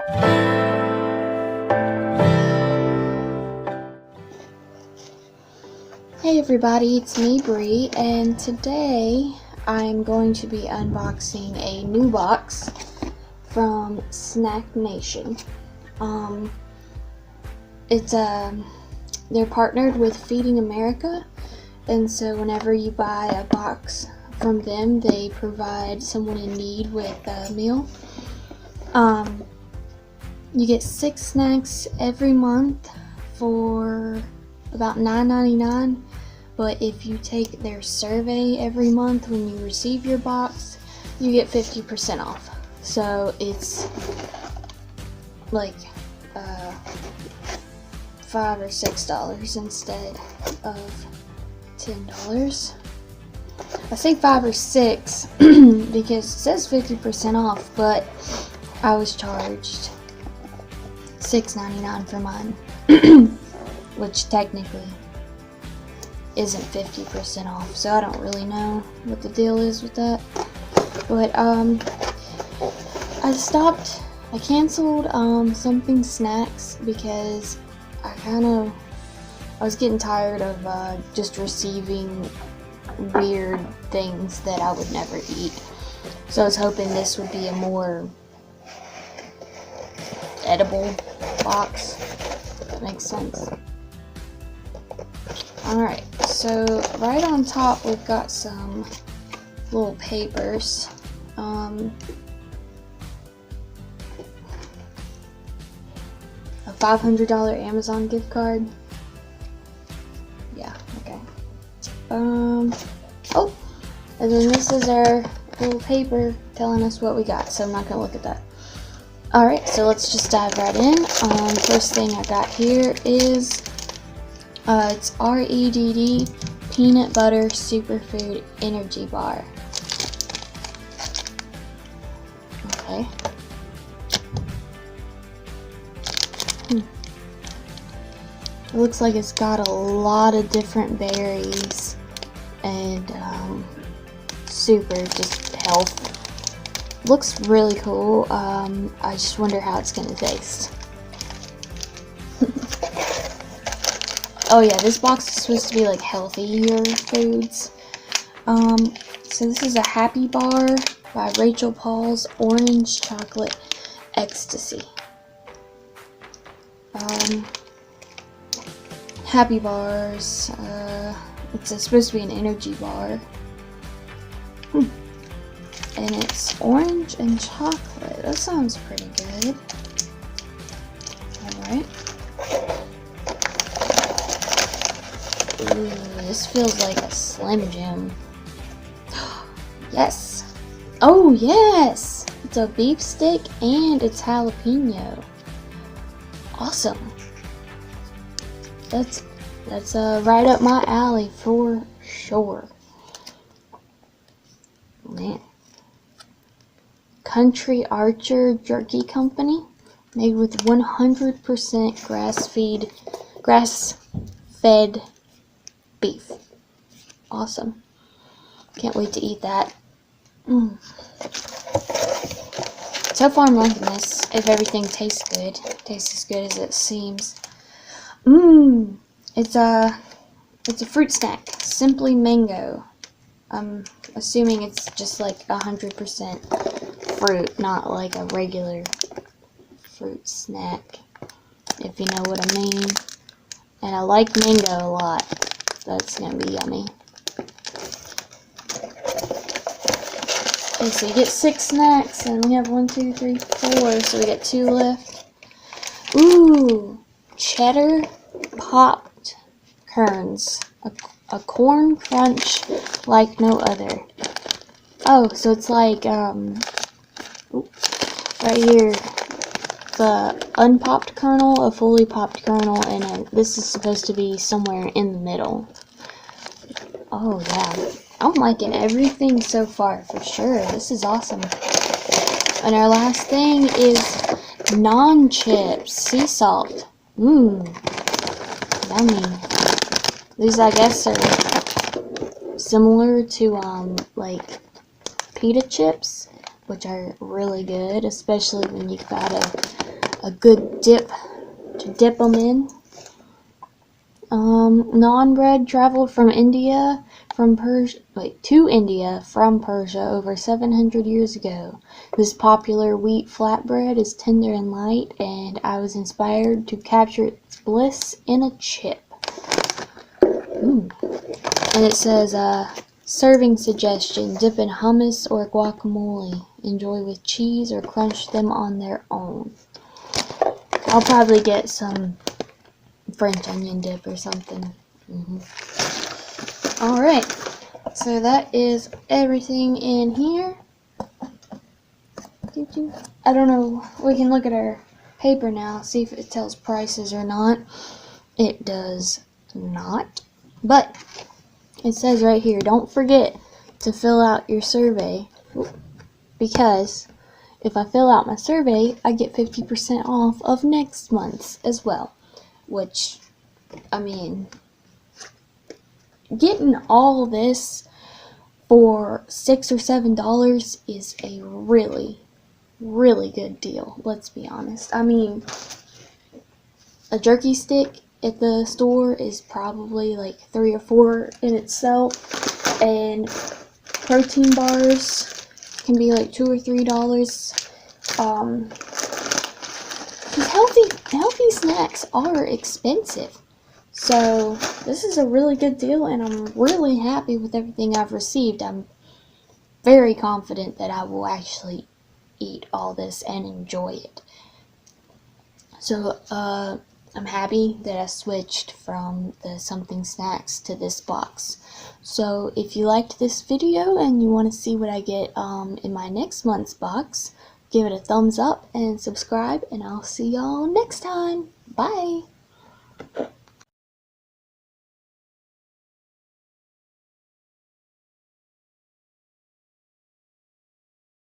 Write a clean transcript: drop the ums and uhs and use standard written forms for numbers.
Hey everybody, it's me Bree, and today I'm going to be unboxing a new box from Snack Nation. They're partnered with Feeding America, and so whenever you buy a box from them, they provide someone in need with a meal. You get 6 snacks every month for about $9.99, but if you take their survey every month when you receive your box, you get 50% off. So it's like $5 or $6 instead of $10. I say 5 or 6 because it says 50% off, but I was charged $6.99 for mine, which technically isn't 50% off, so I don't really know what the deal is with that. But I canceled something snacks because I was getting tired of just receiving weird things that I would never eat. So I was hoping this would be a more edible box, if that makes sense. Alright, so right on top we've got some little papers. A $500 Amazon gift card. Yeah, okay. Oh, and then this is our little paper telling us what we got, so I'm not gonna look at that. Alright, so let's just dive right in. First thing I got here is it's REDD Peanut Butter Superfood Energy Bar. Okay. It looks like it's got a lot of different berries and super just health. Looks really cool. I just wonder how it's gonna taste. Oh yeah, this box is supposed to be like healthier foods. So this is a Happy Bar by Rachel Paul's Orange Chocolate Ecstasy. Happy Bars, it's supposed to be an energy bar. And it's orange and chocolate. That sounds pretty good. Alright. Ooh, this feels like a Slim Jim. Yes! Oh yes! It's a beef stick and it's jalapeno. Awesome. That's right up my alley for sure. Man. Country Archer Jerky Company, made with 100% grass-fed beef. Awesome. Can't wait to eat that. So far I'm liking this. If everything tastes good. Tastes as good as it seems. It's a fruit snack. Simply Mango. I'm assuming it's just like 100% fruit, not like a regular fruit snack, if you know what I mean. And I like mango a lot. That's gonna be yummy. Okay, so you get 6 snacks, and we have 1, 2, 3, 4, so we got 2 left. Ooh, cheddar popped kerns. A corn crunch like no other. Oh, so it's like, right here, the unpopped kernel, a fully popped kernel, and this is supposed to be somewhere in the middle. Oh, yeah. I'm liking everything so far, for sure. This is awesome. And our last thing is non-chips, sea salt. Yummy. These, I guess, are similar to, like, pita chips, which are really good, especially when you've got a a good dip to dip them in. Naan bread traveled from India to India from Persia over 700 years ago. This popular wheat flatbread is tender and light, and I was inspired to capture its bliss in a chip. And it says, serving suggestion: dip in hummus or guacamole. Enjoy with cheese or crunch them on their own. I'll probably get some French onion dip or something. Alright, so that is everything in here. I don't know, we can look at our paper now, see if it tells prices or not. It does not, but it says right here, don't forget to fill out your survey, because if I fill out my survey, I get 50% off of next month's as well. Which, I mean, getting all this for $6 or $7 is a really, really good deal. Let's be honest. I mean, a jerky stick at the store is probably like $3 or $4 in itself, and protein bars can be like $2 or $3. Healthy snacks are expensive, so this is a really good deal, and I'm really happy with everything I've received. I'm very confident that I will actually eat all this and enjoy it. So I'm happy that I switched from the something snacks to this box. So if you liked this video and you want to see what I get in my next month's box, give it a thumbs up and subscribe, and I'll see y'all next time. Bye!